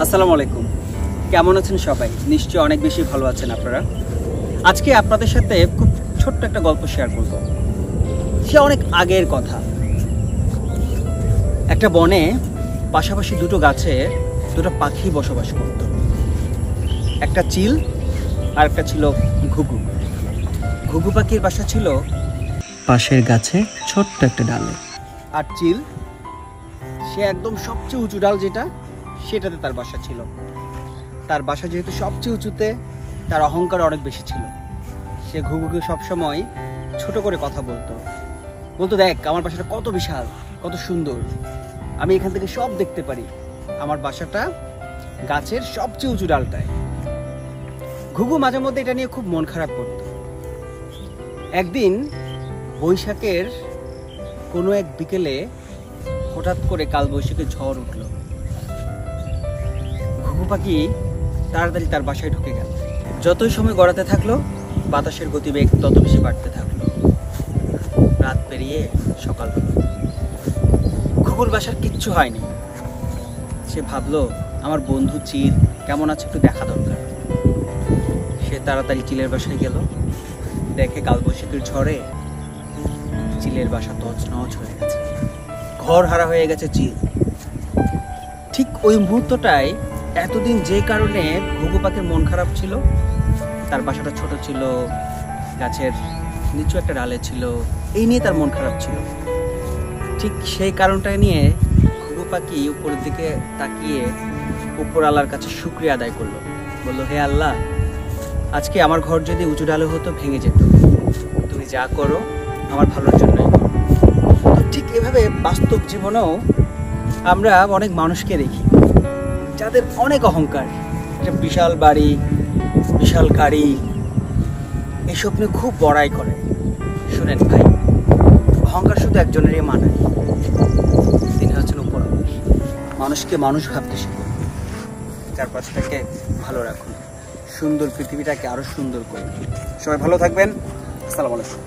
আসসালামু আলাইকুম। কেমন আছেন সবাই? নিশ্চয়ই অনেক বেশি ভালো আছেন আপনারা। আজকে আপনাদের সাথে খুব ছোট্ট একটা গল্প শেয়ার করব। সে অনেক আগের কথা। একটা বনে পাশাপাশি দুটো গাছে দুটো পাখি বসবাস করত। একটা চিল আর একটা ছিল ঘুঘু। ঘুঘু পাখির বাসা ছিল পাশের গাছে ছোট্ট একটা ডালে, আর চিল সে একদম সবচেয়ে উঁচু ডাল যেটা সেটাতে তার বাসা ছিল। তার বাসা যেহেতু সবচেয়ে উঁচুতে, তার অহংকার অনেক বেশি ছিল। সে ঘুঘুকে সবসময় ছোট করে কথা বলতো, দেখ আমার বাসাটা কত বিশাল, কত সুন্দর, আমি এখান থেকে সব দেখতে পারি, আমার বাসাটা গাছের সবচেয়ে উঁচু ডালটায়। ঘুঘু মাঝে মধ্যে এটা নিয়ে খুব মন খারাপ করত। একদিন বৈশাখের কোনো এক বিকেলে হঠাৎ করে কালবৈশাখী ঝড় উঠল। ঘুঘু পাখি তাড়াতাড়ি তার বাসায় ঢুকে গেল। যতই সময় গড়াতে থাকলো, বাতাসের গতিবেগ তত বেশি বাড়তে থাকলো। রাত পেরিয়ে সকাল হলো। ঘুঘুর বাসার কিচ্ছু হয়নি। সে ভাবলো, আমার বন্ধু চিল কেমন আছে একটু দেখা দরকার। সে তাড়াতাড়ি চিলের বাসায় গেল। দেখে কালবৈশাখীর ঝড়ে চিলের বাসা তছনছ হয়ে গেছে, ঘর হারা হয়ে গেছে চিল। ঠিক ওই মুহূর্তটায় এতদিন যে কারণে ঘুঘু পাখির মন খারাপ ছিল, তার বাসাটা ছোট ছিল, গাছের নিচু একটা ডালে ছিল, এই নিয়ে তার মন খারাপ ছিল। ঠিক সেই কারণটা নিয়ে ঘুঘু পাখি উপরের দিকে তাকিয়ে উপর আল্লাহর কাছে শুকরিয়া আদায় করলো। বলল, হে আল্লাহ, আজকে আমার ঘর যদি উঁচু ডালে হতো ভেঙে যেত, তুমি যা করো আমার ভালোর জন্যই। ঠিক এভাবে বাস্তব জীবনেও আমরা অনেক মানুষকে দেখি যাদের অনেক অহংকার, একটা বিশাল বাড়ি, বিশাল গাড়ি, এসব নিয়ে খুব বড়াই করে। শুনেন ভাই, অহংকার শুধু একজনেরই মানায়, তিনি হচ্ছেন উপরওয়ালা। মানুষকে মানুষ ভাবতে শিখুন, চারপাশটাকে ভালো রাখুন, সুন্দর পৃথিবীটাকে আরো সুন্দর করুন। সবাই ভালো থাকবেন। আসসালামু আলাইকুম।